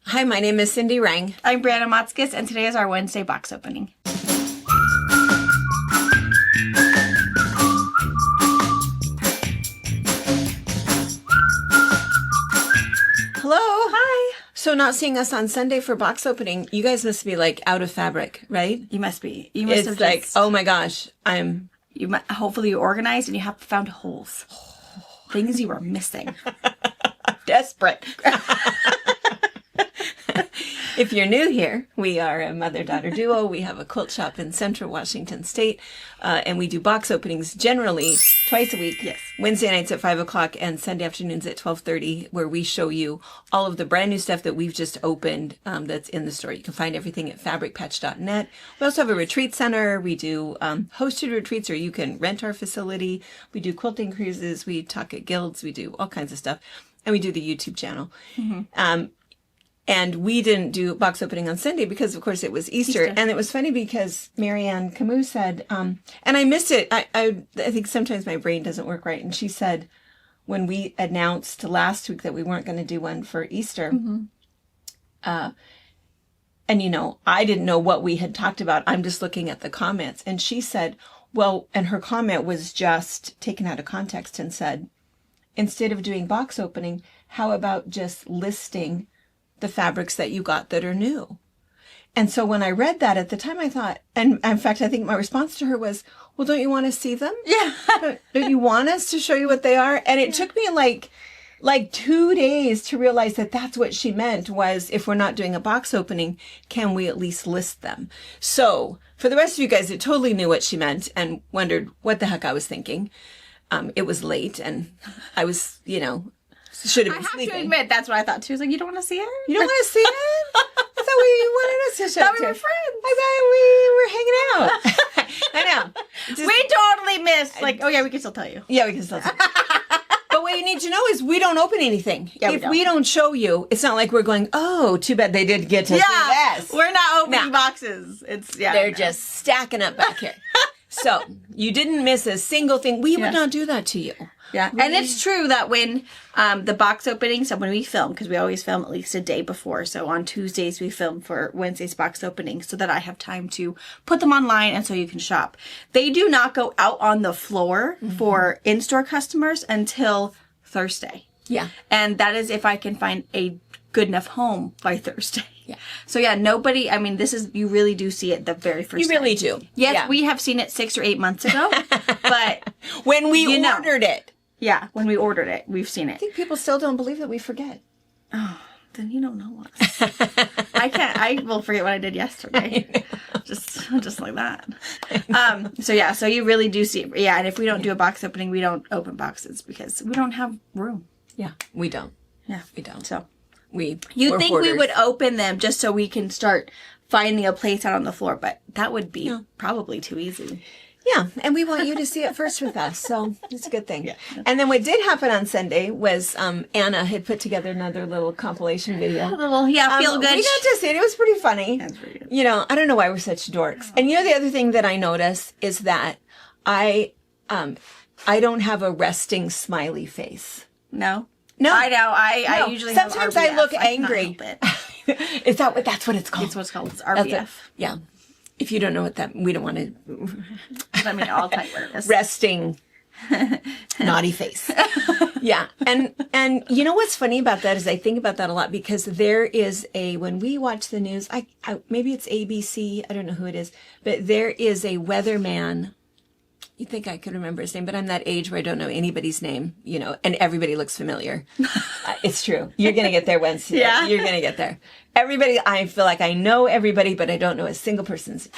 Hi, my name is Cindy Rang. I'm Brianna Motskis, and today is our Wednesday box opening. Hello. Hi. So not seeing us on Sunday for box opening, you guys must be like out of fabric, right? You must be. You must It's have like, just, oh my gosh, hopefully you're organized and you have found holes. Things you were missing. Desperate. If you're new here, we are a mother-daughter duo. We have a quilt shop in Central Washington State, and we do box openings generally twice a week. Yes. Wednesday nights at 5 o'clock and Sunday afternoons at 12:30, where we show you all of the brand new stuff that we've just opened that's in the store. You can find everything at fabricpatch.net. We also have a retreat center. We do hosted retreats, or you can rent our facility. We do quilting cruises. We talk at guilds. We do all kinds of stuff. And we do the YouTube channel. Mm-hmm. And we didn't do box opening on Sunday because, of course, it was Easter. And it was funny because Marianne Camus said, and I missed it. I think sometimes my brain doesn't work right. And she said, when we announced last week that we weren't going to do one for Easter, and, I didn't know what we had talked about. I'm just looking at the comments. And she said, well, and her comment was just taken out of context and said, instead of doing box opening, how about just listing the fabrics that you got that are new? And so when I read that at the time, I thought, and in fact, I think my response to her was, well, don't you want to see them? Yeah. Don't you want us to show you what they are? And it took me like 2 days to realize that that's what she meant was, if we're not doing a box opening, can we at least list them? So for the rest of you guys that totally knew what she meant and wondered what the heck I was thinking, it was late and I was, should have been sleeping. I have to admit, that's what I thought too. I was like, you don't want to see it? You don't want to see it? I thought we wanted us to show Thought it. we were friends. I thought we were hanging out. I know. We totally missed. Like, oh yeah, we can still tell you. Yeah, we can still see. But what you need to know is we don't open anything. Yeah, if we don't show you, it's not like we're going, oh, too bad they did get to see this. We're not opening boxes. They're just stacking up back here. So you didn't miss a single thing. We would not do that to you. Yeah, and it's true that when the box opening, so when we film, because we always film at least a day before, so on Tuesdays we film for Wednesday's box opening so that I have time to put them online and so you can shop. They do not go out on the floor for in-store customers until Thursday. Yeah. And that is if I can find a good enough home by Thursday. Yeah. So you really do see it the very first time. You really do. Yes, we have seen it 6 or 8 months ago, but when we ordered it. Yeah, when we ordered it, we've seen it. I think people still don't believe that we forget. Oh, then you don't know us. I will forget what I did yesterday. Just like that. So you really do see it. Yeah, and if we don't do a box opening, we don't open boxes because we don't have room. Yeah, we don't. Yeah, we don't. So we're think hoarders. we would open them just so we can start finding a place out on the floor, but that would be probably too easy. Yeah, and we want you to see it first with us, so it's a good thing. Yeah. And then what did happen on Sunday was Anna had put together another little compilation video. Feel good. We got to see it. It was pretty funny. That's pretty good. I don't know why we're such dorks. And the other thing that I notice is that I don't have a resting smiley face. No. I know. I usually sometimes have RBF. I look angry. Is that's what it's called? It's what it's called. It's RBF. Yeah. If you don't know what we don't want to. I'll tell you what it is. Resting naughty face. Yeah. And you know what's funny about that is I think about that a lot because there is when we watch the news, I maybe it's ABC, I don't know who it is, but there is a weatherman. You think I could remember his name, but I'm that age where I don't know anybody's name, and everybody looks familiar. It's true. You're going to get there once. Yeah. You're going to get there. Everybody, I feel like I know everybody, but I don't know a single person's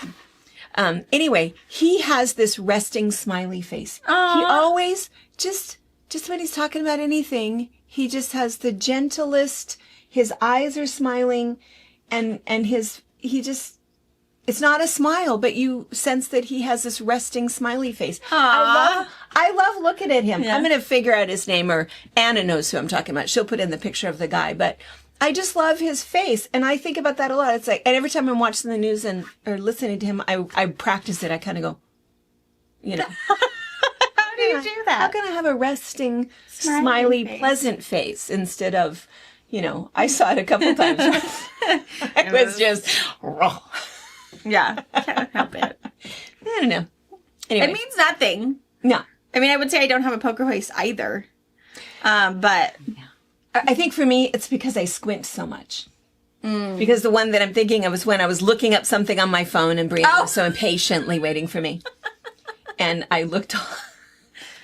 name. Anyway, he has this resting smiley face. Aww. He always, just when he's talking about anything, he just has the gentlest, his eyes are smiling, and it's not a smile, but you sense that he has this resting smiley face. Aww. I love looking at him. Yeah. I'm going to figure out his name, or Anna knows who I'm talking about. She'll put in the picture of the guy, but I just love his face. And I think about that a lot. It's like, and every time I'm watching the news or listening to him, I practice it. I kind of go, How do you do that? How can I have a resting, smiley, pleasant face instead of, I saw it a couple times. It was just raw. Yeah, can't help it. I don't know. Anyway, It means nothing. no. I mean, I would say I don't have a poker face either. But I think for me, it's because I squint so much. Because the one that I'm thinking of was when I was looking up something on my phone and Brianna was so impatiently waiting for me. And I looked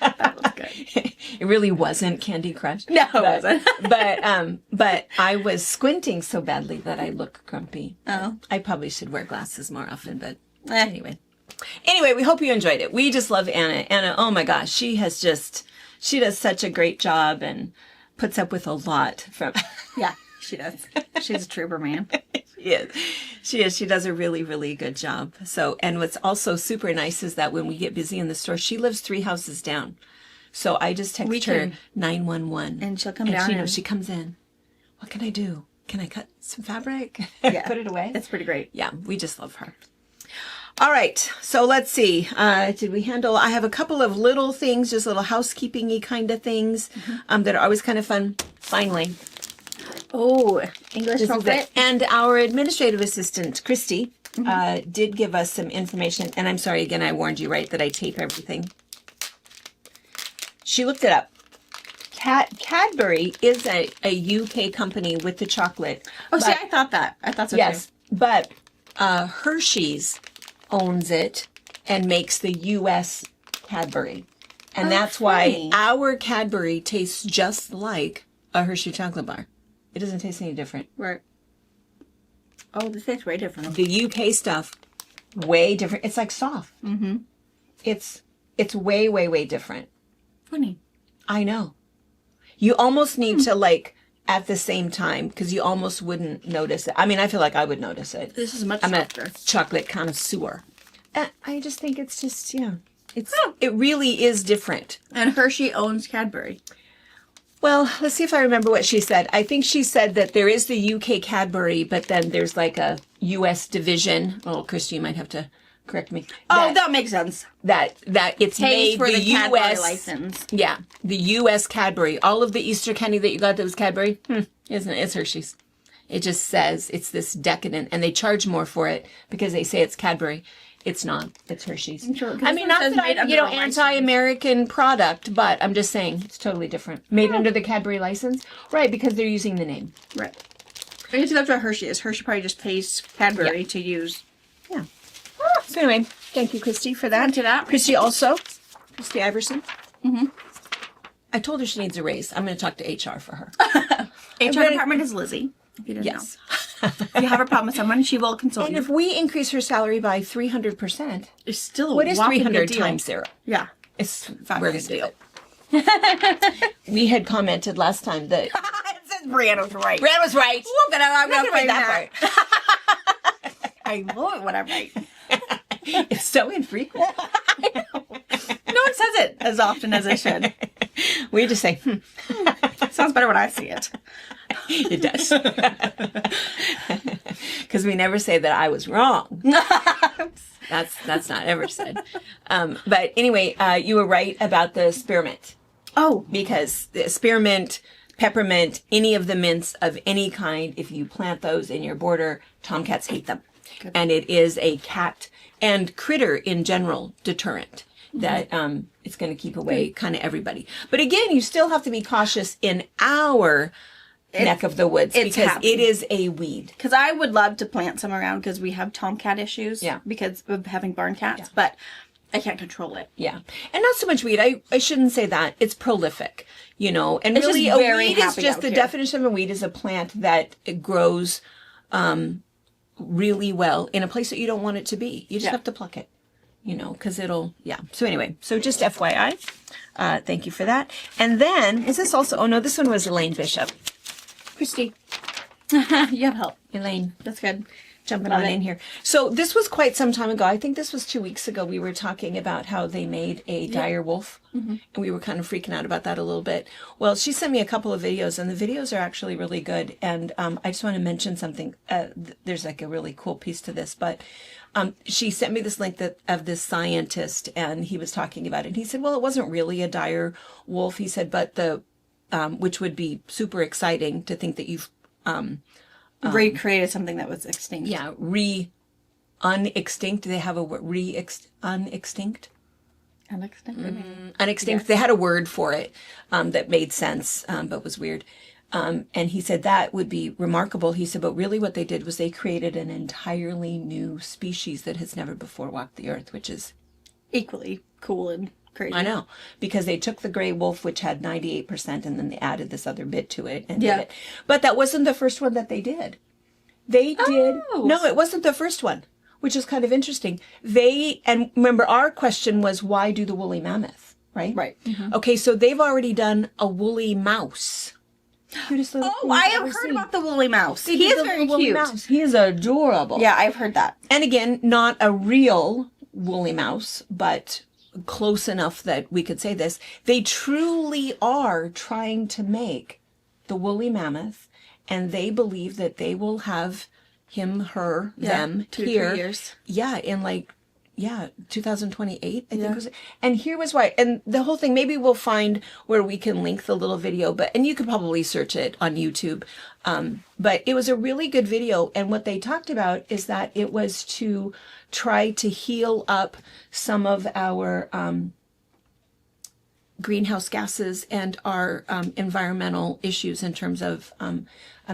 that was good. It really wasn't Candy Crush. No, it wasn't. but I was squinting so badly that I look grumpy. Oh. I probably should wear glasses more often, but anyway. Anyway, we hope you enjoyed it. We just love Anna. Anna, oh my gosh, she does such a great job and puts up with a lot from... Yeah, she does. She's a trooper, man. She is. She does a really, really good job. So, and what's also super nice is that when we get busy in the store, she lives 3 houses down. So I just text her 911. And she'll come down. She comes in. What can I do? Can I cut some fabric? Yeah. Put it away? It's pretty great. Yeah, we just love her. All right, so let's see. Did we handle? I have a couple of little things, just little housekeeping-y kind of things that are always kind of fun. Finally, Oh, English this is trumpet. it. And our administrative assistant, Christy, did give us some information. And I'm sorry, again, I warned you, right, that I tape everything. She looked it up. Cadbury is a UK company with the chocolate. Oh, see, I thought that. I thought so Yes, but Hershey's owns it and makes the U.S. Cadbury. And that's funny. why our Cadbury tastes just like a Hershey chocolate bar. It doesn't taste any different. too. Right. Oh, this tastes way different. The UK stuff, way different. It's like soft. Mm-hmm. It's way, way, way different. Funny. I know. You almost need to at the same time because you almost wouldn't notice it. I mean, I feel like I would notice it. This is much I'm a softer. chocolate connoisseur. I just think it's just, it really is different. And Hershey owns Cadbury. Well, let's see if I remember what she said. I think she said that there is the UK Cadbury, but then there's like a US division. Oh, Christy, you might have to correct me. Oh, that makes sense. That it's Pays made for the Cadbury US license. Yeah, the US Cadbury. All of the Easter candy that you got that was Cadbury, isn't it? It's Hershey's. It just says it's this decadent, and they charge more for it because they say it's Cadbury. It's not. It's Hershey's. Sure, I mean, not says that made I'm, under a license. anti-American product, but I'm just saying it's totally different. Made under the Cadbury license, right? Because they're using the name. Right. I guess that's what Hershey is. Hershey probably just pays Cadbury to use. Yeah. So anyway, thank you, Christy, for that. To that. Christy Christy Iverson. Mm-hmm. I told her she needs a raise. I'm going to talk to HR for her. HR department is Lizzie. If you didn't know. If you have a problem with someone, she will consult And you. if we increase her salary by 300%, It's still a what is whopping 300 good deal. times 0? Yeah. It's Fabulous we're gonna do it. We had commented last time that It says Brianna was right. Brad was right. I'm gonna read find that that. I love it when I'm right. It's so infrequent. No one says it as often as it should. We just say, It sounds better when I see it. it does. Because we never say that I was wrong. That's not ever said. But anyway, you were right about the spearmint. Oh. Because the spearmint, peppermint, any of the mints of any kind, if you plant those in your border, tomcats hate them. Good. And it is a cat and critter in general deterrent that it's going to keep away kind of everybody. But again, you still have to be cautious in our neck of the woods it's because happening. it is a weed. Because I would love to plant some around because we have tomcat issues. Yeah. Because of having barn cats. But I can't control it. Yeah. And not so much weed. I shouldn't say that. It's prolific, and It's really just a very weed is happy just out the here. definition of a weed is a plant that it grows really well in a place that you don't want it to be. You just have to pluck it, because it'll, So anyway, so just FYI, thank you for that. And then, is this also, oh no, this one was Elaine Bishop. Christy, You have help. Elaine, That's good. jumping Love on it. in here. So this was quite some time ago. I think this was 2 weeks ago. We were talking about how they made a dire wolf, and we were kind of freaking out about that a little bit. Well, she sent me a couple of videos, and the videos are actually really good. And I just want to mention something. There's like a really cool piece to this, but she sent me this link of this scientist, and he was talking about it. And he said, well, it wasn't really a dire wolf. He said, but which would be super exciting to think that you've recreated something that was extinct. yeah unextinct. They have a word, unextinct. Unextinct. They had a word for it that made sense, but was weird. And he said that would be remarkable. He said, but really what they did was they created an entirely new species that has never before walked the earth, which is Equally cool and crazy. I know, because they took the gray wolf, which had 98%, and then they added this other bit to it and Yeah. did it. But that wasn't the first one that they did. They did. Oh. No, it wasn't the first one, which is kind of interesting. And remember, our question was, why do the woolly mammoth, right? Right. Okay, so they've already done a woolly mouse. Cutest little Oh, thing I I've have ever heard seen. about the woolly mouse. They He did is the very woolly cute. mouse. He is adorable. Yeah, I've heard that. And again, not a real woolly mouse, but close enough that we could say this. They truly are trying to make the woolly mammoth, and they believe that they will have him, her, them 2 to 3 here. years. Yeah, in 2028, I think was. And here was why. And the whole thing, maybe we'll find where we can link the little video, and you could probably search it on YouTube. But it was a really good video. And what they talked about is that it was to try to heal up some of our greenhouse gases and our environmental issues in terms of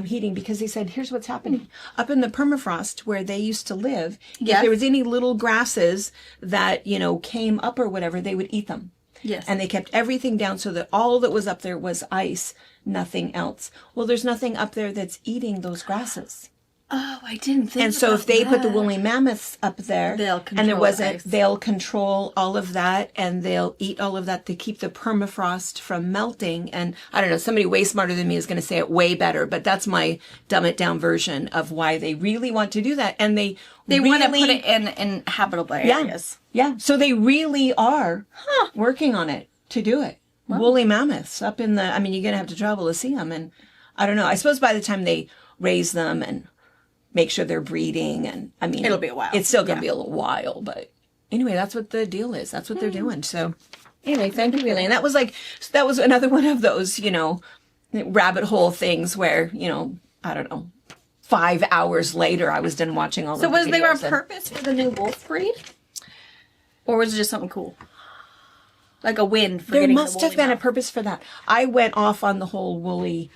heating, because they said, here's what's happening. Up in the permafrost where they used to live, if there was any little grasses that, came up or whatever, they would eat them. Yes. And they kept everything down so that all that was up there was ice, nothing else. Well, there's nothing up there that's eating those grasses. Oh, I didn't think And so if they put the woolly mammoths up there, They'll and there control wasn't, ice. they'll control all of that, and they'll eat all of that to keep the permafrost from melting. And I don't know, somebody way smarter than me is going to say it way better, but that's my dumb it down version of why they really want to do that. And they want to really- put it in habitable areas. Yeah. So they really are working on it to do it. Woolly mammoths up in you're going to have to travel to see them. And I don't know, I suppose by the time they raise them and make sure they're breeding, and It'll be a while. It's still going to be a little while, but anyway, that's what the deal is. That's what they're doing. So anyway, thank you, Elaine. That was another one of those, rabbit hole things where, I don't know, 5 hours later, I was done watching all So the was there a videos and- purpose for the new wolf breed? Or was it just something cool? Like a win for There getting must the have been a woolly purpose for that. I went off on the whole woolly.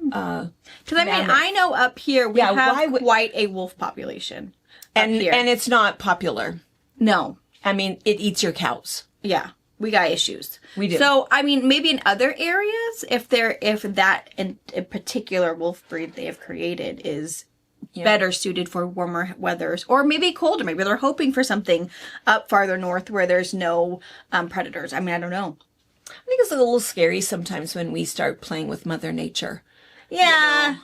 Because mammoth. I know up here we Yeah, have why would- quite a wolf population. Up And here. it's not popular. No. It eats your cows. Yeah. We got issues. We do. So maybe in other areas, if that in particular wolf breed they have created is better suited for warmer weathers, or maybe colder. Maybe they're hoping for something up farther north where there's no predators. I don't know. I think it's a little scary sometimes when we start playing with Mother Nature. Yeah.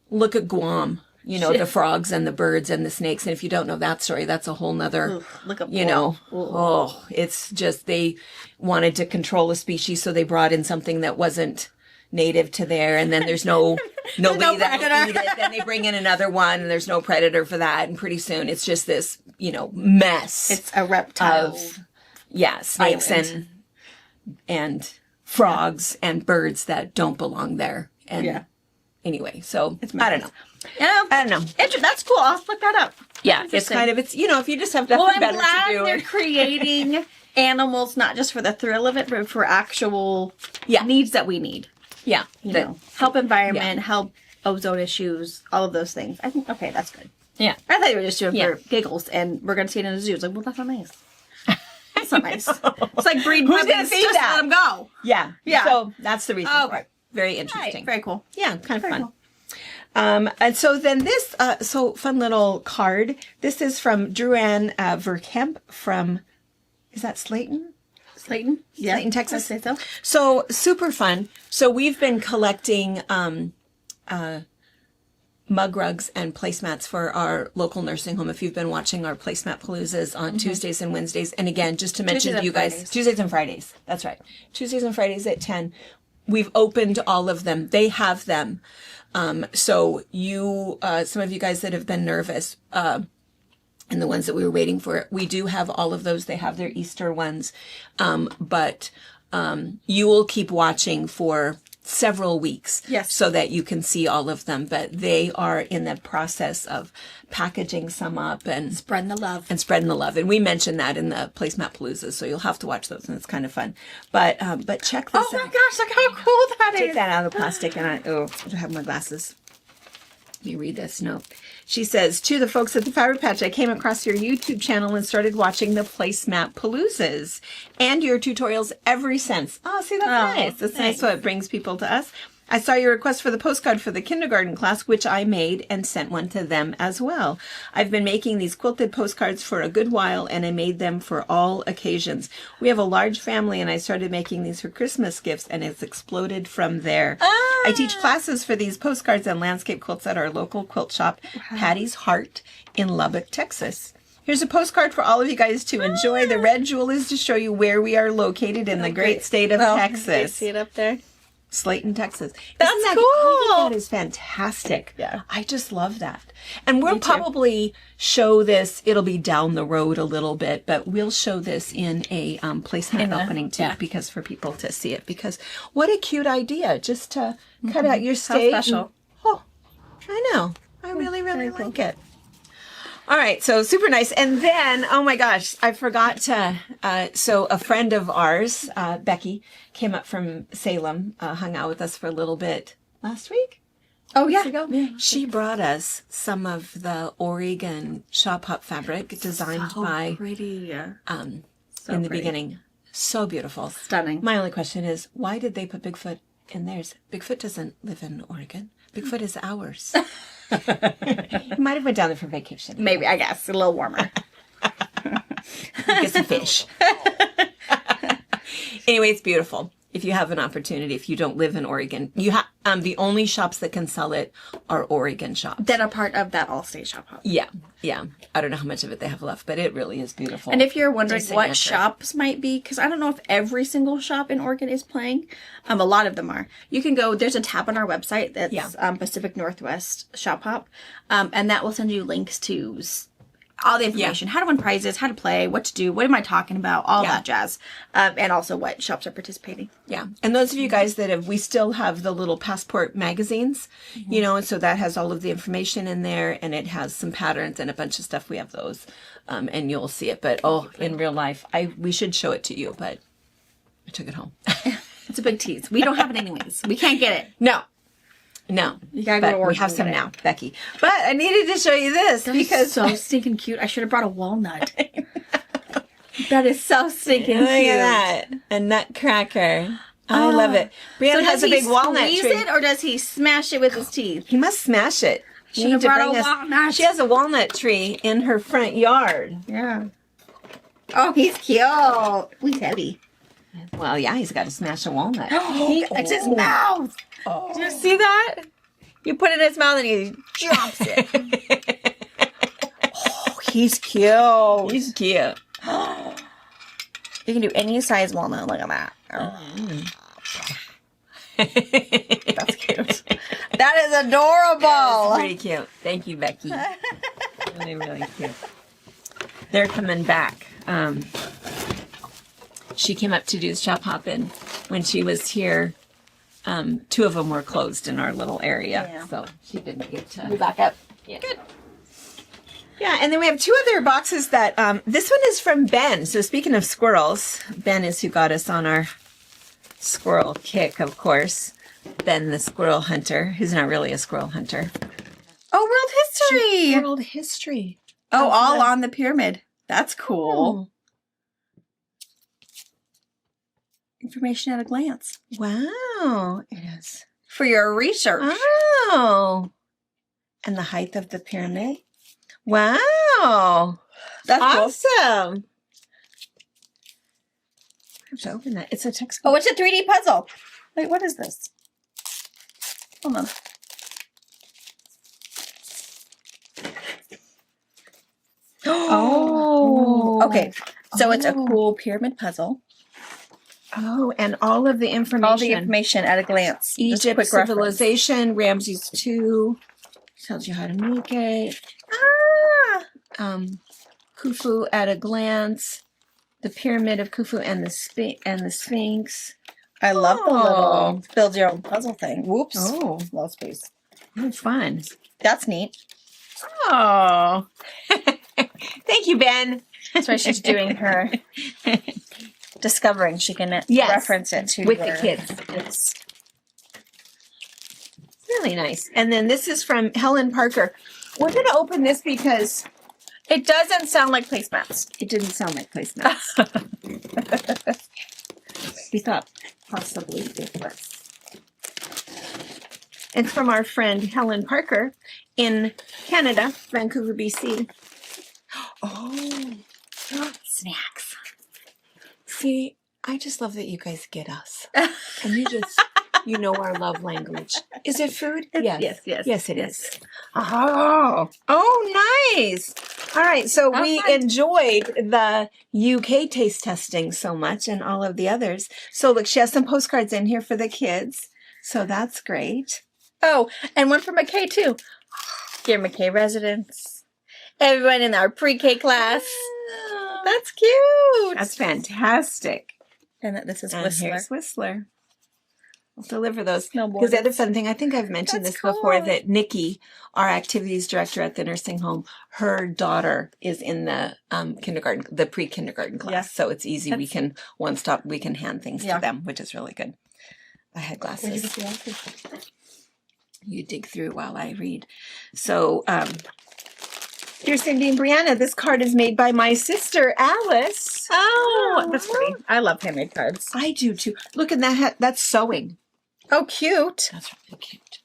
Look at Guam, the frogs and the birds and the snakes. And if you don't know that story, that's a whole nother, Look up. it's just they wanted to control a species. So they brought in something that wasn't native to there. And then there's nobody that predator. will eat it. Then they bring in another one and there's no predator for that. And pretty soon it's just this, mess. It's a reptile. Snakes island. and frogs and birds that don't belong there. And anyway, so I don't know. Yeah. I don't know. That's cool. I'll look that up. Yeah, it's Interesting. kind of, if you just have nothing Well, I'm better glad to do. they're creating animals not just for the thrill of it, but for actual needs that we need. Yeah. Help environment, help ozone issues, all of those things. I think, okay, that's good. Yeah. I thought you were just doing it for giggles, and we're going to see it in a zoo. It's like, well, that's not nice. That's not nice. It's like breeding Who's puppies. gonna see Just that? let them go. Yeah. Yeah. So that's the reason Oh, for it. Very interesting. Very cool. Yeah, kind of Very fun. cool. And so then this, fun little card. This is from Druan Verkemp from, is that Slayton? Slayton? Yeah. Slayton, Texas. I'd say so. So super fun. So we've been collecting mug rugs and placemats for our local nursing home. If you've been watching our placemat paloozas on Tuesdays and Wednesdays, and again, just to mention Tuesdays to and you guys, Fridays. Tuesdays and Fridays. That's right. Tuesdays and Fridays at 10. We've opened all of them. They have them. So you, some of you guys that have been nervous, and the ones that we were waiting for, we do have all of those. They have their Easter ones. But you will keep watching for several weeks. Yes. So that you can see all of them. But they are in the process of packaging some up and Spreading the love. spreading the love. And we mentioned that in the Placemat Paloozas, so you'll have to watch those, and it's kind of fun. But check this Oh my out. gosh, look how cool that Take is. that out of the plastic, and I have my glasses. Let me read this note. She says, to the folks at the Fabric Patch, I came across your YouTube channel and started watching the Placemat Paloozas and your tutorials ever since. Oh, see, that's nice. That's nice. So it brings people to us. I saw your request for the postcard for the kindergarten class, which I made and sent one to them as well. I've been making these quilted postcards for a good while, and I made them for all occasions. We have a large family, and I started making these for Christmas gifts, and it's exploded from there. I teach classes for these postcards and landscape quilts at our local quilt shop, Patty's Heart, in Lubbock, Texas. Here's a postcard for all of you guys to enjoy. The red jewel is to show you where we are located in the great state of You Texas. see it up there? Slayton, Texas. That's Isn't that cool. I think that is fantastic. Yeah. I just love that. And we'll probably show this, it'll be down the road a little bit, but we'll show this in a placemat opening too, because for people to see it. Because what a cute idea, just to cut out your stage. special. Oh, I know. I really, really like it. All right, so super nice. And then, oh my gosh, I forgot to, so a friend of ours, Becky, came up from Salem, hung out with us for a little bit last week. Oh, yeah. Ago. She brought us some of the Oregon Shop Hop fabric designed by, Pretty. in the pretty. beginning. So beautiful. Stunning. My only question is, why did they put Bigfoot in theirs? Bigfoot doesn't live in Oregon. Bigfoot is ours. You might have went down there for vacation. Maybe, I guess. A little warmer. Get some fish. Anyway, it's beautiful. If you have an opportunity, if you don't live in Oregon, you have the only shops that can sell it are Oregon shops. That are part of that all-state shop hop. Yeah. I don't know how much of it they have left, but it really is beautiful. And if you're wondering Decent what answer. shops might be, because I don't know if every single shop in Oregon is playing, a lot of them are. You can go, there's a tab on our website that's Pacific Northwest Shop Hop, and that will send you links to all the information, how to win prizes, how to play, what to do, what am I talking about, all that jazz, and also what shops are participating. Yeah. And those of you guys that we still have the little passport magazines, you know, and so that has all of the information in there, and it has some patterns and a bunch of stuff. We have those, and you'll see it. But in real life, we should show it to you, but I took it home. It's a big tease. We don't have it anyways. We can't get it. No. You gotta go to But we Oregon have and some get it. now, Becky. But I needed to show you this because so stinking cute. I should have brought a walnut. That is so stinking look cute. at that, a nutcracker. I love it. Brianna So has does a he big walnut squeeze tree. it or does he smash it with his teeth? He must smash it. She You need to brought bring a us- walnut. She has a walnut tree in her front yard. Yeah. Oh, he's cute. He's heavy. Well, yeah, he's got to smash a walnut. It's his mouth. Did you see that? You put it in his mouth and he drops it. Oh, he's cute. He's cute. You can do any size walnut. Look at that. That's cute. That is adorable. That's pretty cute. Thank you, Becky. Really, really cute. They're coming back. She came up to do the shop hopping when she was here. Two of them were closed in our little area, so she didn't get to. We back up. Yeah. Good. Yeah, and then we have two other boxes that, this one is from Ben. So speaking of squirrels, Ben is who got us on our squirrel kick, of course. Ben, the squirrel hunter, who's not really a squirrel hunter. Oh, world history. World history. Oh, all on the pyramid. That's cool. Information at a glance. Wow, it is. For your research. Oh. And the height of the pyramid. Wow. That's cool. Awesome. I have to open that. It's a text. Oh, it's a 3D puzzle. Wait, what is this? Hold on. Oh. Okay. So it's a cool pyramid puzzle. Oh, and all of the information. All the information at a glance. Just Egypt quick reference. civilization, Ramses II, tells you how to make it. Khufu at a glance, the Pyramid of Khufu and the Sphinx. I love the Oh. little build your own puzzle thing. Whoops. Oh, Low space. oh, fun. That's neat. Oh, thank you, Ben. That's why she's doing her discovering. She can Yes. reference it to With the your- kids. Yes. Really nice. And then this is from Helen Parker. We're going to open this because It doesn't sound like placemats. it didn't sound like placemats. We thought possibly it was. It's from our friend Helen Parker in Canada, Vancouver, BC. Oh, Snacks. see, I just love that you guys get us. And you know our love language. Is it food? Yes. Yes, it is. Oh, nice. All right. So we fun. enjoyed the UK taste testing so much and all of the others. So look, she has some postcards in here for the kids. So that's great. Oh, and one for McKay too. Dear McKay residents. Everyone in our pre-K class. That's cute. That's fantastic. And this is And Whistler. here's Whistler. We'll deliver those. No Because the other borders. fun thing, I think I've mentioned That's this before, cool. that Nikki, our activities director at the nursing home, her daughter is in the kindergarten, the pre-kindergarten class. Yeah. So it's easy. We can we can hand things Yeah. to them, which is really good. I had glasses. You dig through while I read. So, dear Cindy and Brianna, this card is made by my sister, Alice. Oh, that's pretty. I love handmade cards. I do too. Look at that. That's sewing. Oh, cute. That's really cute.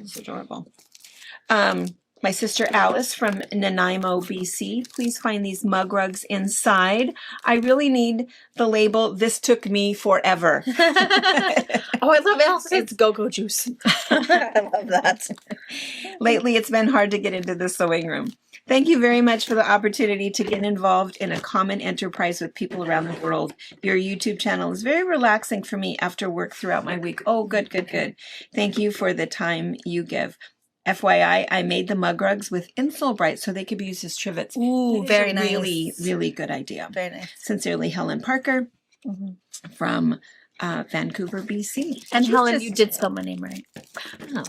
It's adorable. My sister Alice from Nanaimo, BC. Please find these mug rugs inside. I really need the label, "This took me forever." Oh, I love Alice. It's go-go juice. I love that. Lately, it's been hard to get into the sewing room. Thank you very much for the opportunity to get involved in a common enterprise with people around the world. Your YouTube channel is very relaxing for me after work throughout my week. Oh, good, good, good. Thank you for the time you give. FYI, I made the mug rugs with Insul Bright so they could be used as trivets. Ooh, That is very a nice. Really, really good idea. Very nice. Sincerely, Helen Parker Mhm. from Vancouver, BC. And She's Helen, just- you did spell my name right. Oh.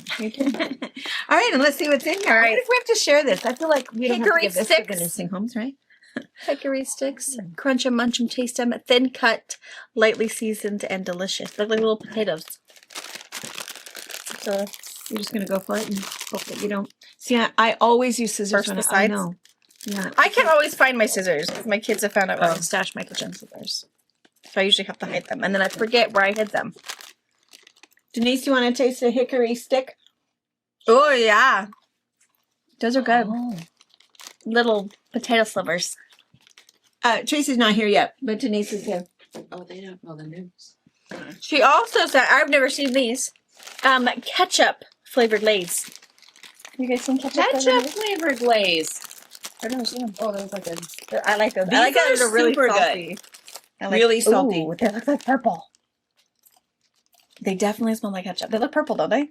All right, and let's see what's in here. All All right. right. If we have to share this, I feel like we don't have to Hickory give this to the sticks. nursing homes, right? Hickory sticks, crunch them, munch them, taste them, thin cut, lightly seasoned, and delicious. They're like little potatoes. So You're just gonna go for it and hope that you don't. See, I always use scissors Burst when the I sides? know. Yeah. I can't always find my scissors because my kids have found out where I Oh. stash my kitchen scissors. So I usually have to hide them, and then I forget where I hid them. Denise, you want to taste a hickory stick? Oh yeah, those are good. Oh. Little potato slivers. Tracy's not here yet, but Denise is here. Oh, they don't know the news. She also said, I've never seen these, ketchup flavored Lay's. You guys seen ketchup? Ketchup flavored Lay's. I've never seen them. Oh, those are good. I like those. These I like that are they're really super good. salty. I like, Really salty. Ooh, they look like purple. They definitely smell like ketchup. They look purple, don't they?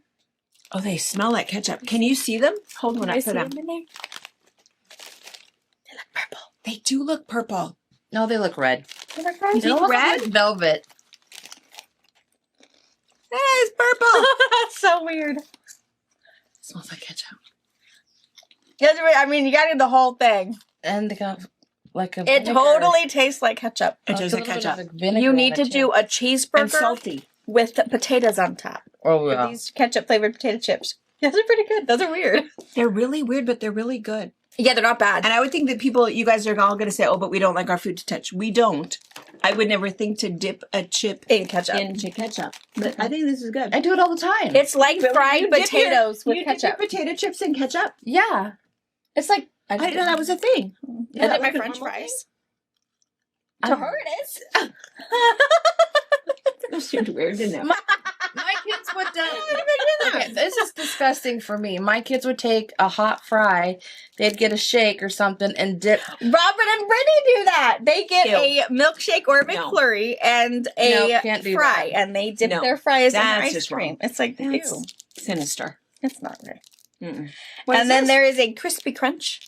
Oh, they smell like ketchup. Can you see them? Hold one I up see for them. them in there. They look purple. They do look purple. No, they look red. They look You red. They think look red? like velvet. Yeah, it's purple. That's so weird. Smells like ketchup. Yes, I mean, you gotta do the whole thing. And they got like a. It vinegar. totally tastes like ketchup. It Oh, tastes it's a like little bit ketchup. of a vinegar You need on to it, do too. a cheeseburger And salty. with potatoes on top. Oh With yeah. these ketchup flavored potato chips. Those are pretty good. Those are weird. They're really weird, but they're really good. Yeah, they're not bad. And I would think that you guys are all going to say, oh, but we don't like our food to touch. We don't. I would never think to dip a chip In ketchup. into ketchup. But I think this is good. I do it all the time. It's like fried You dip your- potatoes with you dip ketchup. your potato chips in ketchup? yeah. It's like I didn't know that was a thing. I did my like a French normal fries. I- To her, it is. That seemed weird, didn't it? My kids would okay, this is disgusting for me. My kids would take a hot fry, they'd get a shake or something and dip. Robert and Brittany do that. They get Ew. a milkshake or a No. McFlurry and a No, can't do fry, that. and they dip No, their fries in that's ice just cream. wrong. It's like, That's ew. sinister. It's not right. Mm-mm. And then there is a crispy crunch.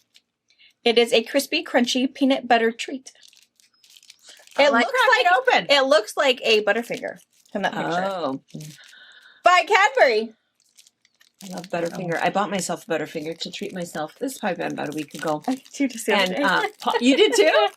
It is a crispy, crunchy peanut butter treat. It like looks crack it like open. it looks like a Butterfinger from that picture. Oh, By Cadbury. I love Butterfinger. I bought myself a Butterfinger to treat myself. This has probably been about a week ago. I did too, just And Paul, you did too?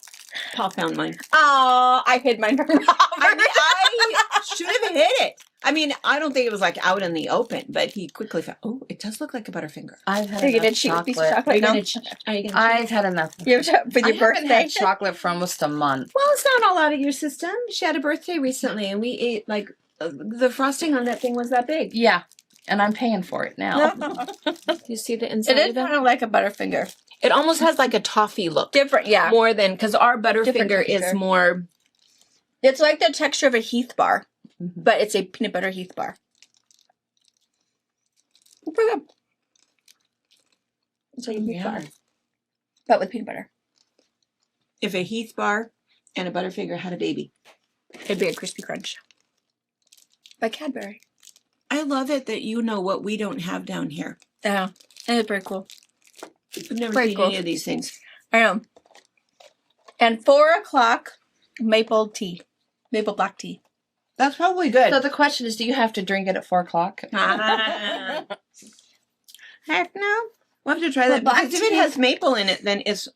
Paul found mine. oh, I hid mine from Robert. I should have hit it. I mean, I don't think it was like out in the open, but he quickly found, oh, it does look like a Butterfinger. I've had Are you enough gonna cheat with a piece of chocolate? Are you No. going to are you gonna I've had enough. You have to, with I your haven't birthday. had chocolate for almost a month. Well, it's not all out of your system. She had a birthday recently, and we ate like the frosting on that thing was that big. Yeah, and I'm paying for it now. Do you see the inside It is of it? kind of like a Butterfinger. It almost has like a toffee look. Different, yeah. More than, because our Different Butterfinger is texture. more, It's like the texture of a Heath bar, Mhm. but it's a peanut butter Heath bar. Pretty good. It's like a Heath Yeah. bar, but with peanut butter. if a Heath bar and a Butterfinger had a baby. It'd be a crispy crunch. By Cadbury. I love it that you know what we don't have down here. Yeah, it's pretty cool. I've never Very seen cool. any of these things. I know. And 4 o'clock maple tea, maple black tea. That's probably good. So the question is, do you have to drink it at 4:00? Heck no. We'll have to try Well, that. black Because if it tea- has maple in it, then it's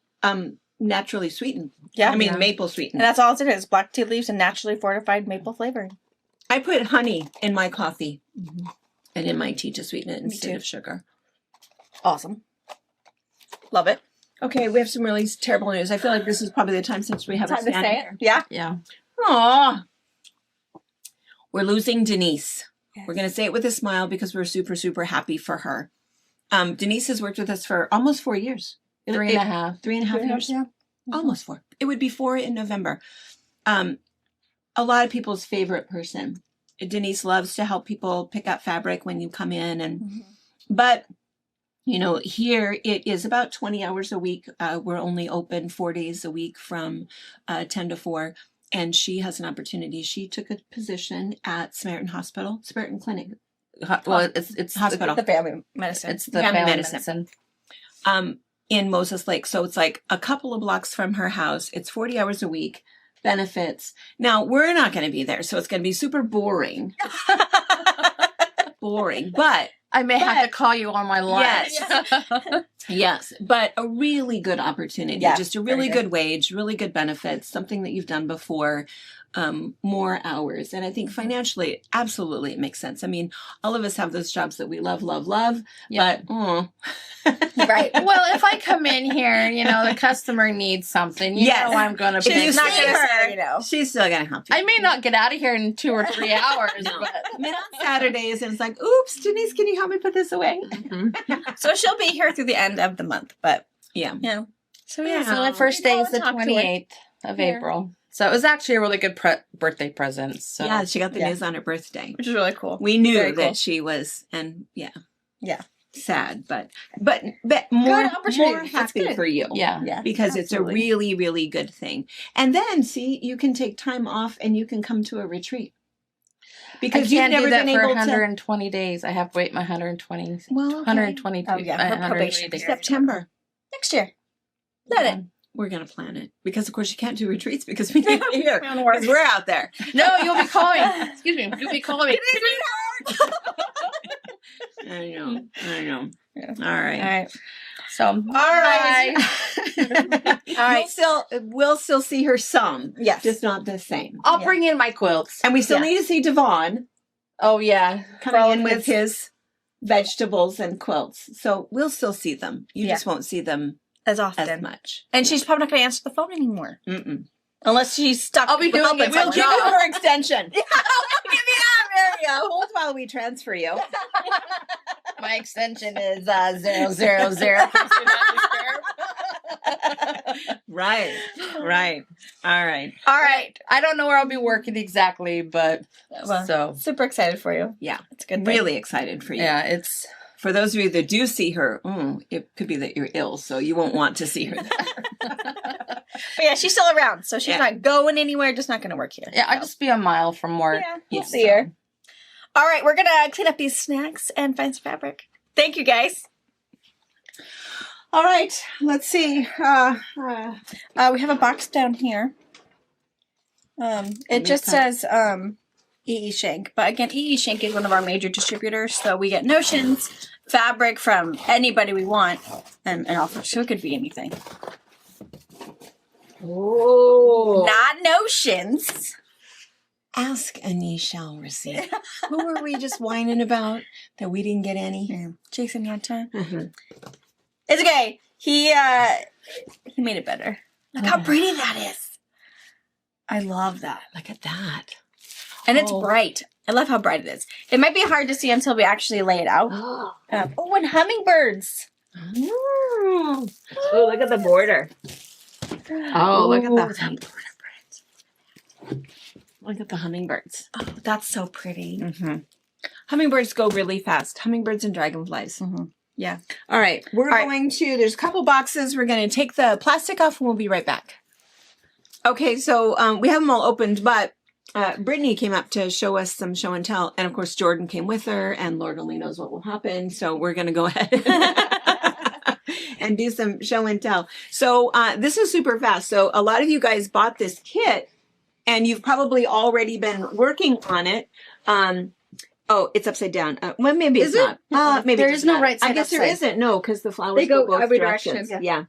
naturally sweetened. Yeah, I mean Yeah. maple and sweetened. that's all it is: black tea leaves and naturally fortified maple flavoring. I put honey in my coffee Mhm. and in my tea to sweeten it Me instead too. of sugar. Awesome. Love it. Okay, we have some really terrible news. I feel like this is probably the time since we have Time a to snack say here. it. Yeah. Yeah. Aw. We're losing Denise. Yes. We're going to say it with a smile because we're super, super happy for her. Denise has worked with us for almost 4 years. 3.5. 3.5 years. Yeah. Almost 4. It would be 4 in November. A lot of people's favorite person. Denise loves to help people pick up fabric when you come in. But, you know, here it is about 20 hours a week. We're only open 4 days a week from 10 to 4. And she has an opportunity. She took a position at Samaritan Hospital, Samaritan Clinic, Well, it's Hospital. The family medicine. It's the Family family medicine. medicine. In Moses Lake. So it's like a couple of blocks from her house. It's 40 hours a week, benefits. Now, we're not going to be there, so it's going to be super boring. Boring. But I may have to call you on my line. Yes. yes, but a really good opportunity. Yeah, Just a very really good. good wage, really good benefits, something that you've done before, more hours. And I think financially, absolutely, it makes sense. I mean, all of us have those jobs that we love, love, love, Yeah. but Right. Well, if I come in here, you know, the customer needs something, you Yes. know I'm going to If you be. She's not see gonna her- say, you know. she's still going to help you. I may not get out of here in 2 or 3 hours, No. but I mean, on Saturdays, and it's like, oops, Denise, can you help me put this away? So she'll be here through the end of the month, but Yeah. you know. So Yeah. so my first day is the Talk to her. 28th of Yeah. April. So it was actually a really good birthday present. So Yeah, she got the Yeah. news on her birthday. Which is really cool. We knew Very that cool. she was, and yeah. Yeah. Sad, but more opportunity. more That's happy good. for you. yeah. Yeah. Because it's a absolutely. really, really good thing. And then, see, you can take time off and you can come to a retreat. I Because you've can't never do that been for able 120 days. I have to wait my 120, to. Well, okay. 122 Oh, yeah, for 120 probation days. period. September. Next year. Let it. We're going to plan it. Because, of course, you can't do retreats because we need you here. We're on the work. Because we're out there. No, you'll be calling. Excuse me. You'll be calling me. I know. I know. Yeah. All right. All right. So, All right. All right. We'll still see her some. Yes. Just not the same. I'll Yeah. bring in my quilts. And we still Yeah. need to see Devon Oh, yeah. coming in with his vegetables and quilts. So we'll still see them. You Yeah. just won't see them as as often. much. And she's probably not going to answer the phone anymore. Mm-mm. Unless she's stuck. I'll be doing helping it. We'll someone. give you job. her extension. Give me that, Mario. Hold while we transfer you. My extension is 000. Right. Right. All right. All right. I don't know where I'll be working exactly, but Well, so super excited for you. Yeah. It's a good. thing. Really excited for you. yeah, it's For those of you that do see her, it could be that you're ill, so you won't want to see her. But yeah, she's still around, so she's Yeah. not going anywhere. Just not going to work here. yeah. I just be a mile from work. Yeah, we'll Yeah, see her. All right, we're gonna clean up these snacks and find some fabric. Thank you, guys. All right. Let's see. We have a box down here. It just says E.E. Shank, but again, E.E. Shank is one of our major distributors, so we get notions, fabric from anybody we want, and offer. So it could be anything. Oh. Not notions. Ask and ye shall receive. Who were we just whining about that we didn't get any? Jason Yanta. Mm-hmm. It's okay. He made it better. Look how pretty that is. I love that. Look at that. And it's bright. I love how bright it is. It might be hard to see until we actually lay it out. Oh, And hummingbirds. Oh, look at the border. oh look at that. Hummingbirds. Look at the hummingbirds. Oh, that's so pretty. Mm-hmm. Hummingbirds go really fast. Hummingbirds and dragonflies. Mm-hmm. Yeah. All right. We're going to, there's a couple boxes. We're going to take the plastic off and we'll be right back. Okay. So we have them all opened, but Brittany came up to show us some show and tell. And of course, Jordan came with her and Lord only knows what will happen. So we're going to go ahead and do some show and tell. So this is super fast. So a lot of you guys bought this kit and you've probably already been working on it. Oh, it's upside down. Well, maybe it's not. Maybe There it is doesn't no matter. right side I guess there upside. isn't. No, because the flowers They go both every directions. direction. Yeah.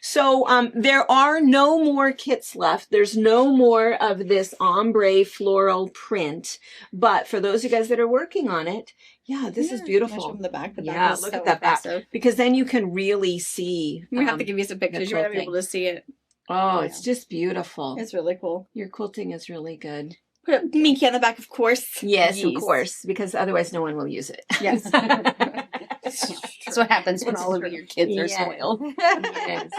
So there are no more kits left. There's no more of this ombre floral print. But for those of you guys that are working on it, yeah, this is beautiful. From the back. The back Yeah, is look so at that back. impressive. Because then you can really see. We have to give you some pictures. You might not be quilting. able to see it. Oh, it's just beautiful. It's really cool. Your quilting is really good. Put up Minky on the back, of course. Yes, of course, because otherwise no one will use it. Yes. That's what happens when all of your kids are Yes. spoiled. Yes.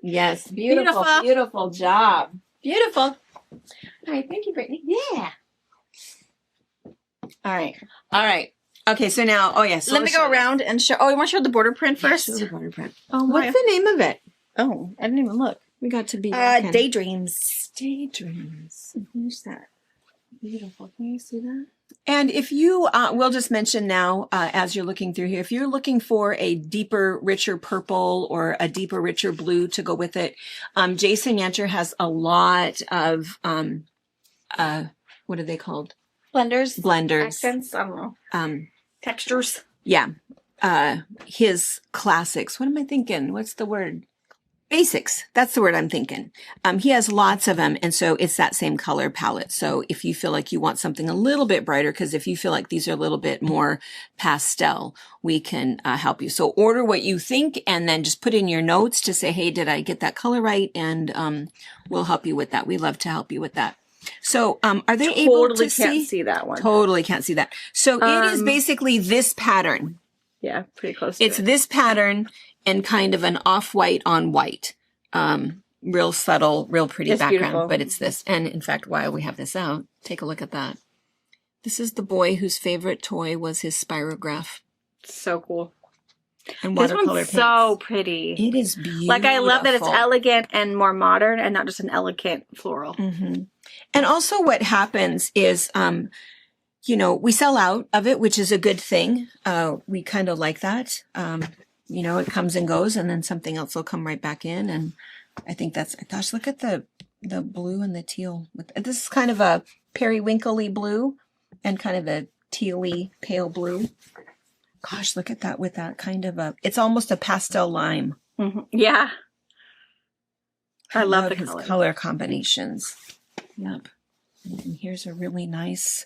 Yes. Beautiful, Beautiful. beautiful job. Beautiful. All right. Thank you, Brittany. Yeah. All right. All right. Okay. So now, oh, yes. Let me go around and show. Oh, you want to show the border print first? Show the border print. Oh, What's the name of it? Oh, I didn't even look. We got to be Daydreams. Daydreams. Where's that? Beautiful. Can you see that? And if you, we'll just mention now, as you're looking through here, if you're looking for a deeper, richer purple or a deeper, richer blue to go with it, Jason Yancher has a lot of, what are they called? Blenders. Blenders. Accents. I don't know. Textures. Yeah. His classics. What am I thinking? What's the word? Basics. That's the word I'm thinking. He has lots of them. And so it's that same color palette. So if you feel like you want something a little bit brighter, because if you feel like these are a little bit more pastel, we can help you. So order what you think and then just put in your notes to say, hey, did I get that color right? And we'll help you with that. We love to help you with that. So are they able to can't see that one. Totally can't see that. So it is basically this pattern. Yeah, pretty close. It's this pattern and kind of an off-white on white. Real subtle, real pretty It's background, beautiful. but it's this. And in fact, while we have this out, take a look at that. This is the boy whose favorite toy was his spirograph So cool. and This watercolor one's paints. so pretty. It is beautiful. Like, I love that it's elegant and more modern and not just an elegant floral. Mm-hmm. And also what happens is, you know, we sell out of it, which is a good thing. We kind of like that. You know, it comes and goes and then something else will come right back in. And I think that's, gosh, look at the blue and the teal. This is kind of a periwinkle-y blue and kind of a teal-y pale blue. Gosh, look at that with that kind of it's almost a pastel lime. Mm-hmm. Yeah. I love the his colors. color combinations. Yep. And here's a really nice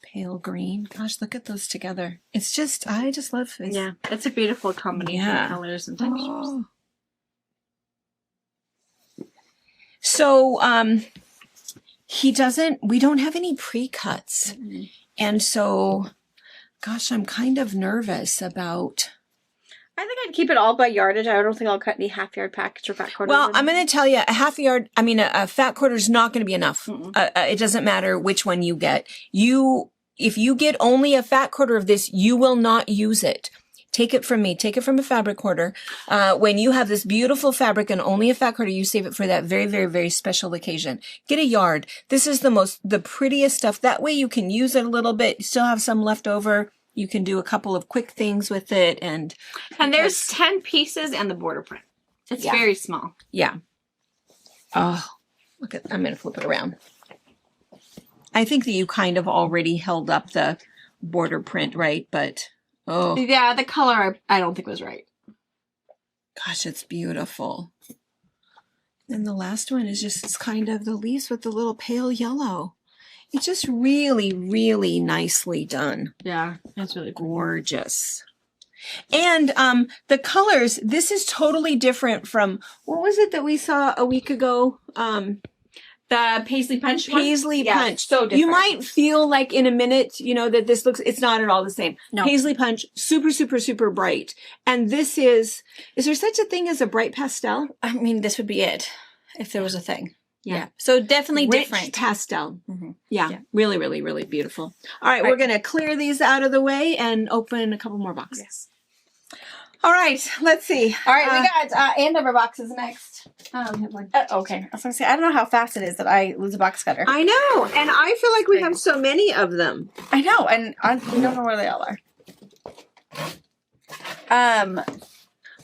pale green. Gosh, look at those together. It's just, I just love it. Yeah, it's a beautiful combination Yeah. of colors and textures. Oh. So, we don't have any pre-cuts. Mm-hmm. And so, gosh, I'm kind of nervous about. I think I'd keep it all by yardage. I don't think I'll cut any half yard package or fat quarters. Well, I'm going to tell you, a fat quarter is not going to be enough. Mm-mm. It doesn't matter which one you get. If you get only a fat quarter of this, you will not use it. Take it from me. Take it from a fabric quarter. When you have this beautiful fabric and only a fat quarter, you save it for that very, very, very special occasion. Get a yard. This is the prettiest stuff. That way you can use it a little bit. You still have some left over. You can do a couple of quick things with it. And there's 10 pieces and the border print. It's Yeah. very small. yeah. Oh, Look at, I'm going to flip it around. I think that you kind of already held up the border print, right? But, oh, Yeah, the color I don't think was right. gosh, it's beautiful. And the last one is just this kind of the leaves with the little pale yellow. It's just really, really nicely done. Yeah, that's really cool. Gorgeous. And the colors, this is totally different from, what was it that we saw a week ago? The Paisley Punch one? Paisley Yeah, Punch. so different. You might feel like in a minute, you know, that this looks, it's not at all the same. No. Paisley Punch, super, super, super bright. And this is there such a thing as a bright pastel? I mean, this would be it if there was a thing. Yeah. So definitely Rich different. pastel. Mhm. Yeah. Yeah. Really, really, really beautiful. All right, Right. we're going to clear these out of the way and open a couple more boxes. All right, let's see. All right, we got Andover boxes next. Okay, I was gonna say I don't know how fast it is that I lose a box cutter. I know, and I feel like we have so many of them. I know, and I don't know where they all are.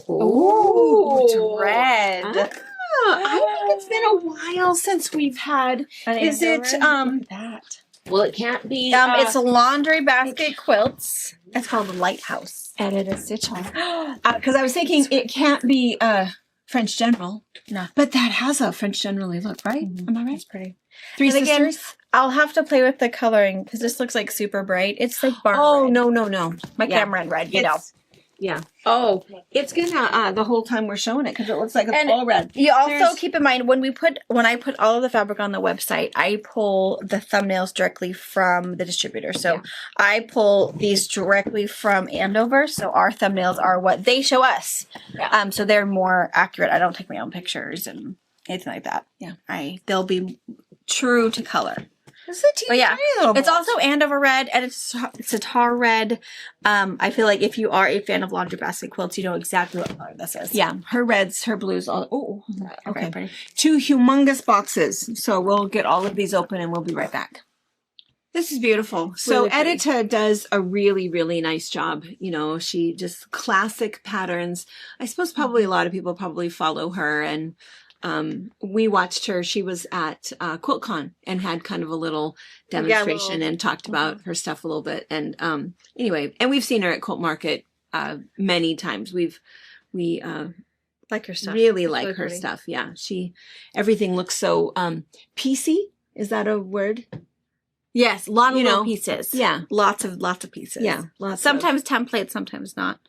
Ooh, red. I think it's been a while since we've had. Is it Look at that. Well, it can't be. It's a laundry basket quilts. It's called the Lighthouse. Edited stitch on. Because I was thinking it can't be French General. No. But that has a French General look, right? Am I right? It's pretty. Three And again, Sisters. I'll have to play with the coloring because this looks like super bright. It's like barn Oh red. no, no, no! My Yeah. camera red, you know. It's- Yeah. Oh, it's gonna the whole time we're showing it because it looks like it's And all red. You also There's- keep in mind when I put all of the fabric on the website, I pull the thumbnails directly from the distributor. So Yeah. I pull these directly from Andover. So our thumbnails are what they show us. Yeah. So they're more accurate. I don't take my own pictures and anything like that. Yeah. They'll be true to color. It's a teeny But yeah, tiny little it's ball. also Andover red and it's a tar red. I feel like if you are a fan of laundry basket quilts, you know exactly what color this is. Yeah, her reds, her blues, all. Oh, okay. Pretty. 2 humongous boxes. So we'll get all of these open and we'll be right back. This is beautiful. So Really pretty. Edita does a really, really nice job. You know, she just classic patterns. I suppose probably a lot of people probably follow her, and we watched her. She was at QuiltCon and had kind of a little demonstration and talked about her stuff a little bit. And anyway, and we've seen her at Quilt Market many times. We Like her stuff. really It's like really her pretty. stuff. Yeah, everything looks so piecey. Is that a word? Yes, a lot of You little know, pieces. yeah. Lots of pieces. Yeah, lots. Sometimes templates, sometimes not.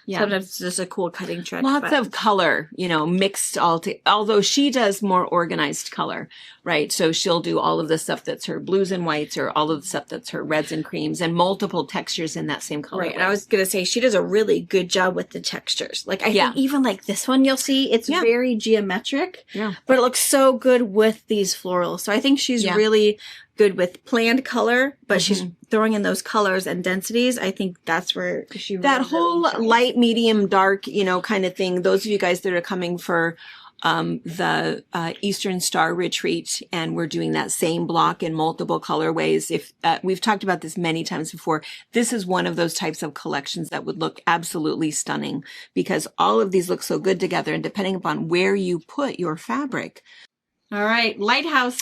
Yeah. Sometimes it's just a cool cutting trick. Lots but- of color, you know, mixed although she does more organized color, right? So she'll do all of the stuff that's her blues and whites, or all of the stuff that's her reds and creams, and multiple textures in that same color. Right, and I was gonna say she does a really good job with the textures. Like I Yeah. think even like this one you'll see, it's Yeah. very geometric, Yeah. but it looks so good with these florals. So I think she's Yeah. really good with planned color, but she's Mhm. throwing in those colors and densities. I think that's where she That really whole shines. light, medium, dark, you know, kind of thing. Those of you guys that are coming for the Eastern Star Retreat, and we're doing that same block in multiple colorways. If we've talked about this many times before, this is one of those types of collections that would look absolutely stunning because all of these look so good together, and depending upon where you put your fabric. All right, Lighthouse.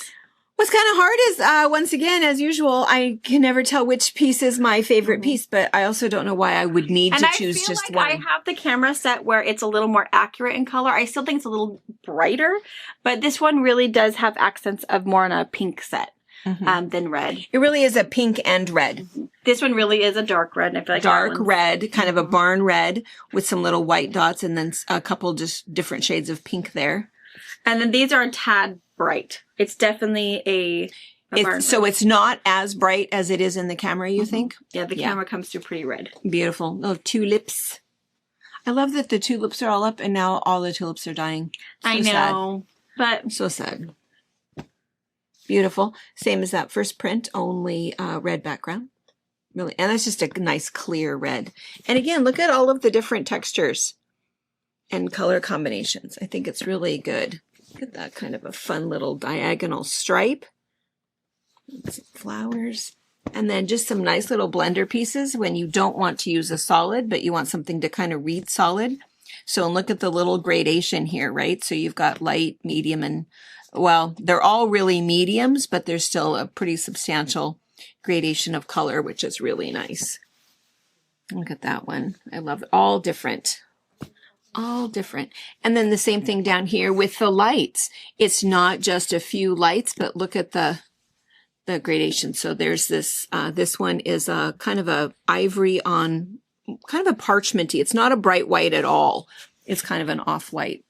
What's kind of hard is, once again, as usual, I can never tell which piece is my favorite piece, but I also don't know why I would need And to I choose feel just like one. I have the camera set where it's a little more accurate in color. I still think it's a little brighter, but this one really does have accents of more on a pink set than red. It really is a pink and red. This one really is a dark red, and I feel like Dark that one's- red, kind of a barn red with some little white dots and then a couple just different shades of pink there. And then these are a tad bright. It's definitely a barn So red. it's not as bright as it is in the camera, you think? Yeah, the yeah. camera comes through pretty red. Beautiful. Oh, tulips. I love that the tulips are all up and now all the tulips are dying. So I know, but So sad. Beautiful. Same as that first print, only red background. Really. And that's just a nice clear red. And again, look at all of the different textures and color combinations. I think it's really good. Look at that kind of a fun little diagonal stripe. Some flowers. And then just some nice little blender pieces when you don't want to use a solid, but you want something to kind of read solid. So look at the little gradation here, right? So you've got light, medium, and well, they're all really mediums, but there's still a pretty substantial gradation of color, which is really nice. Look at that one. I love it. All different. All different. And then the same thing down here with the lights. It's not just a few lights, but look at the gradation. So there's this, this one is a kind of a ivory on kind of a parchmenty. It's not a bright white at all. It's kind of an off-white.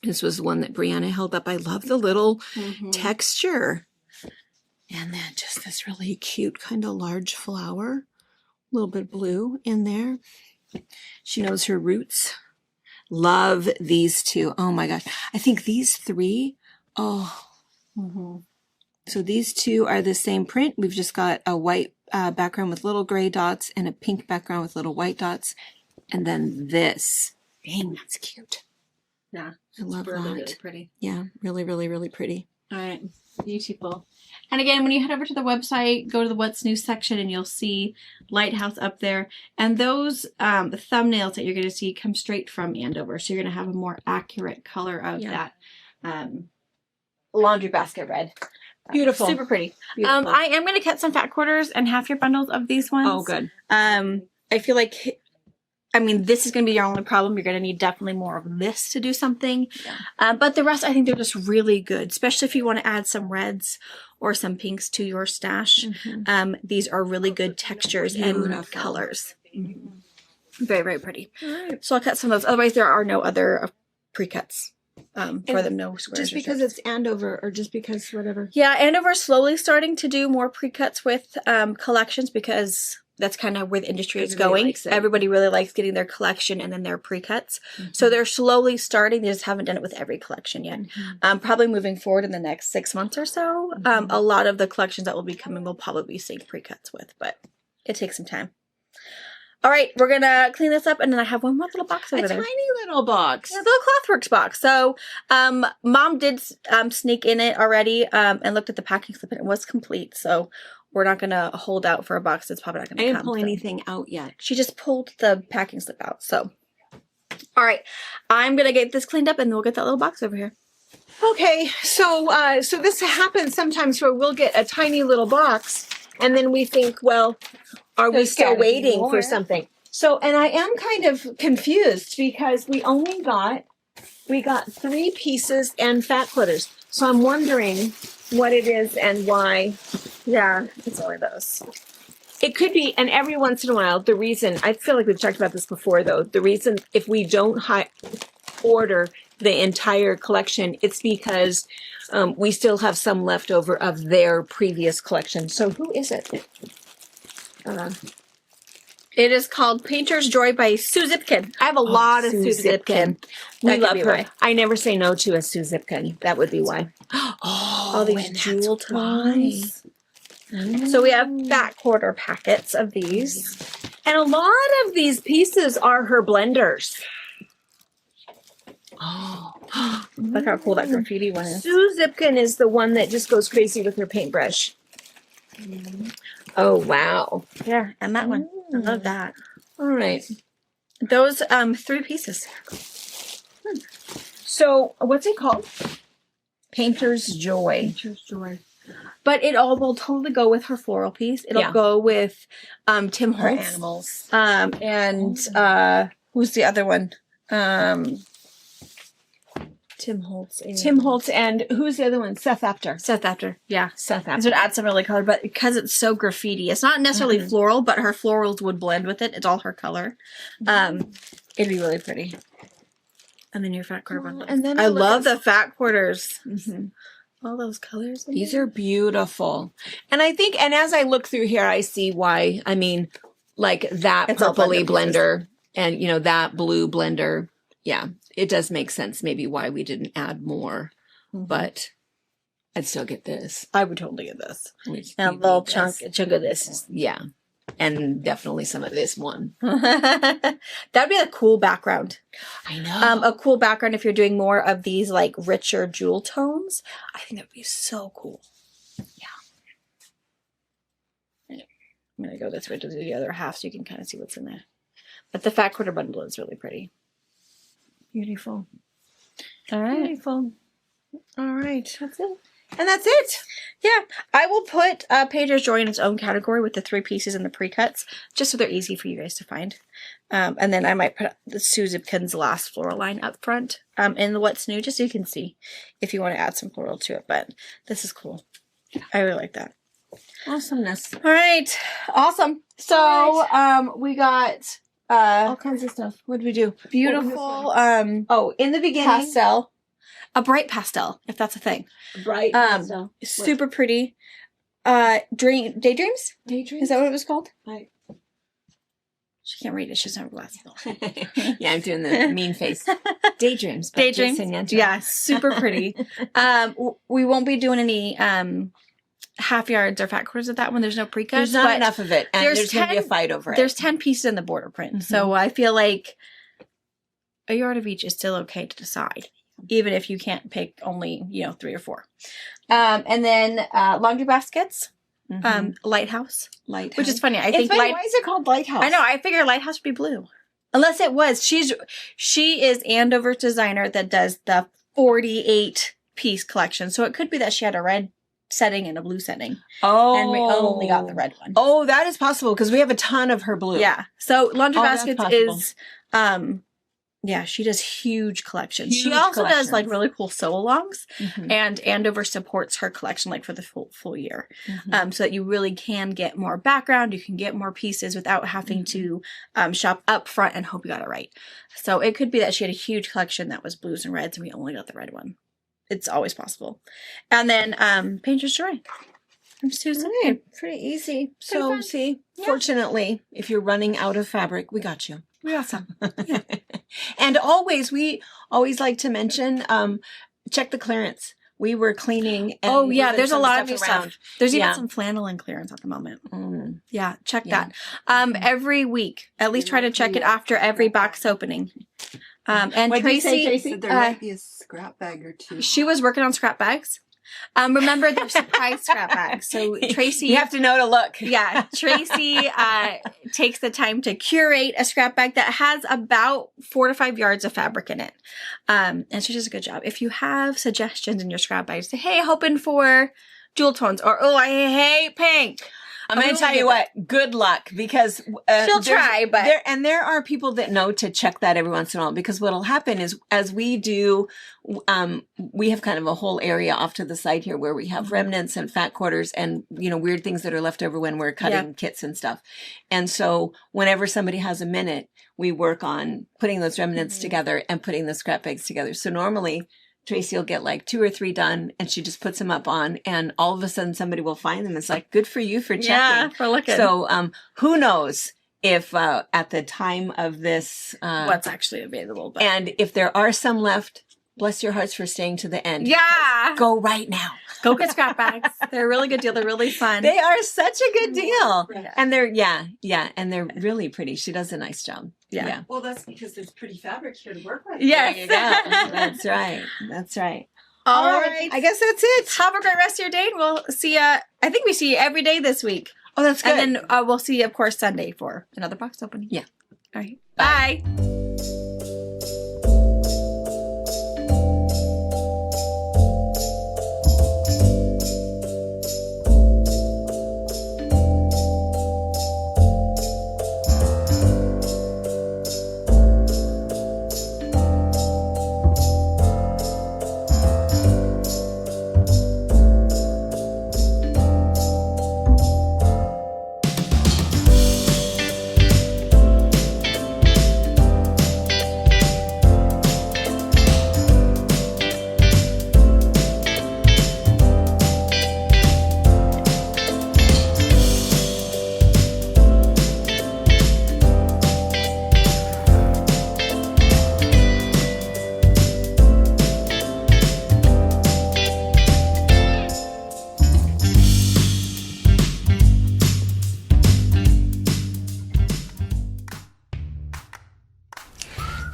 This was the one that Brianna held up. I love the little texture. And then just this really cute kind of large flower. A little bit of blue in there. She knows her roots. Love these two. Oh my gosh. I think these three, oh. So these two are the same print. We've just got a white background with little gray dots and a pink background with little white dots. And then this. Dang, that's cute. Yeah. I love that. Really pretty. Yeah, really, really, really pretty. All right. Beautiful. And again, when you head over to the website, go to the What's New section and you'll see Lighthouse up there. And those thumbnails that you're going to see come straight from Andover. So you're going to have a more accurate color of that laundry basket red. Beautiful. Super pretty. Beautiful. I am going to cut some fat quarters and half your bundles of these ones. Oh, good. I feel like, I mean, this is going to be your only problem. You're going to need definitely more of this to do something. Yeah. But the rest, I think they're just really good, especially if you want to add some reds or some pinks to your stash. These are really good textures and colors. Very, very pretty. Right. So I'll cut some of those. Otherwise, there are no other pre-cuts for them. No squares. Just because it's Andover or just because whatever? Yeah, Andover's slowly starting to do more pre-cuts with collections because that's kind of where the industry is going. Everybody really likes getting their collection and then their pre-cuts. So they're slowly starting. They just haven't done it with every collection yet. Probably moving forward in the next 6 months or so. A lot of the collections that will be coming will probably be seeing pre-cuts with, but it takes some time. All right, we're going to clean this up, and then I have one more little box over there. A tiny little box. Yeah, the little Clothworks box. So, Mom did sneak in it already and looked at the packing slip, and it was complete. So, we're not going to hold out for a box that's probably not going to come. I didn't pull anything out yet. She just pulled the packing slip out. So, all right, I'm going to get this cleaned up, and then we'll get that little box over here. Okay, so this happens sometimes where we'll get a tiny little box, and then we think, well, are we still waiting for something? So, and I am kind of confused because we got 3 pieces and fat quitters. So I'm wondering what it is and why. Yeah, it's only those. It could be, and every once in a while, the reason, I feel like we've talked about this before though, the reason if we don't order the entire collection, it's because we still have some left over of their previous collection. So who is it? It is called Painter's Joy by Sue Zipkin. I have a lot of Sue Zipkin. We love her. Why. I never say no to a Sue Zipkin. That would be why. All these jewel tones. So we have fat quarter packets of these. And a lot of these pieces are her blenders. Oh, look how cool that graffiti one is. Sue Zipkin is the one that just goes crazy with her paintbrush. Oh, wow. Yeah, and that one. I love that. All right. Those 3 pieces. So, what's it called? Painter's Joy. Painter's Joy. But it all will totally go with her floral piece. It'll go with Tim Her Holtz. animals. And who's the other one? Tim Holtz. Tim Holtz and who's the other one? Seth Apter. Seth Apter. Yeah. Seth Apter. This would add some really color, but because it's so graffiti, it's not necessarily floral, but her florals would blend with it. It's all her color. It'd be really pretty. And then your fat quarter bundle. And then I love the fat quarters. All those colors. These are beautiful. And I think, and as I look through here, I see why. I mean, like that purpley blender and, you know, that blue blender. Yeah, it does make sense maybe why we didn't add more. But I'd still get this. I would totally get this. And a little chunk of this. Yeah. And definitely some of this one. That'd be a cool background. I know. A cool background if you're doing more of these like richer jewel tones. I think that would be so cool. Yeah. I'm going to go this way to the other half so you can kind of see what's in there. But the fat quarter bundle is really pretty. Beautiful. All right. Beautiful. All right. That's it. And that's it. Yeah, I will put Painter's Joy in its own category with the 3 pieces and the pre-cuts, just so they're easy for you guys to find. And then I might put the Sue Zipkin's last floral line up front in the What's New, just so you can see if you want to add some floral to it. But this is cool. I really like that. Awesomeness. All right, awesome. So we got All kinds of stuff. What did we do? beautiful Oh, in the beginning. pastel, a bright pastel, if that's a thing. Bright. Super pretty. Daydreams? Daydreams? Is that what it was called? Right. She can't read it. She doesn't have glasses on. Yeah, I'm doing the mean face. Daydreams. by Daydreams. Jason Yenter. Yeah, super pretty. We won't be doing any half yards or fat quarters of that one. There's no pre-cuts. There's not but enough of it, and there's going to be a fight over it. There's 10 pieces in the border print. So I feel like a yard of each is still okay to decide, even if you can't pick only, 3 or 4. And then laundry baskets, lighthouse, which is funny. I think why is it called Lighthouse? I know. I figure lighthouse would be blue, unless it was. She is Andover's designer that does the 48 piece collection. So it could be that she had a red setting and a blue setting. Oh, and we only got the red one. Oh, that is possible because we have a ton of her blue. Yeah. So laundry that's baskets possible. is yeah, she does huge collections. Huge she also does collections. like really cool sew-alongs, Mhm. and Andover supports her collection like for the full year, Mhm. so that you really can get more background. You can get more pieces without having to shop up front and hope you got it right. So it could be that she had a huge collection that was blues and reds, and we only got the red one. It's always possible. And then Painter's Joy from Susan. Right, pretty easy. So, fun. see, Yeah. fortunately, if you're running out of fabric, we got you. We're awesome. And we always like to mention, check the clearance. We were cleaning. And Oh yeah, moving there's a some lot of new around. stuff. There's Yeah. even some flannel in clearance at the moment. Mm. Yeah, check Yeah. that. Every week, at least try to check it after every box opening. And What'd you say, Tracy, Tracy? Said there might be a scrap bag or two. she was working on scrap bags. Remember, they're surprise scrap bags. So Tracy, You have to know to look. yeah, Tracy takes the time to curate a scrap bag that has about 4 to 5 yards of fabric in it. And she does a good job. If you have suggestions in your scrap bag, say, hey, hoping for jewel tones, or oh, I hate pink. I'm going to tell you what, good luck, because She'll try, but there are people that know to check that every once in a while, because what'll happen is as we do, we have kind of a whole area off to the side here where we have remnants and fat quarters and, weird things that are left over when we're cutting kits and stuff. And so whenever somebody has a minute, we work on putting those remnants together and putting the scrap bags together. So normally Tracy will get like 2 or 3 done, and she just puts them up on, and all of a sudden somebody will find them. It's like, good for you for checking. yeah, for looking. So, who knows if at the time of this, what's actually available. But and if there are some left, bless your hearts for staying to the end. yeah, Go right now. go get scrap bags. They're a really good deal. They're really fun. They are such a good deal. Yeah. And they're, and they're really pretty. She does a nice job. Yeah. Well, that's because there's pretty fabric here to work with. Yes. There you go. That's right. That's right. All right. I guess that's it. Have a great rest of your day, and we'll see you. I think we see you every day this week. Oh, that's good. And then we'll see you, of course, Sunday for another box opening. Yeah. All right. Bye.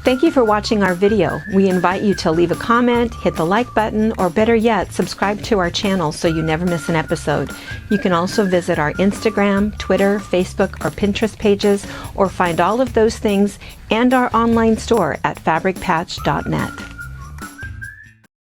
Thank you for watching our video. We invite you to leave a comment, hit the like button, or better yet, subscribe to our channel so you never miss an episode. You can also visit our Instagram, Twitter, Facebook, or Pinterest pages, or find all of those things and our online store at fabricpatch.net.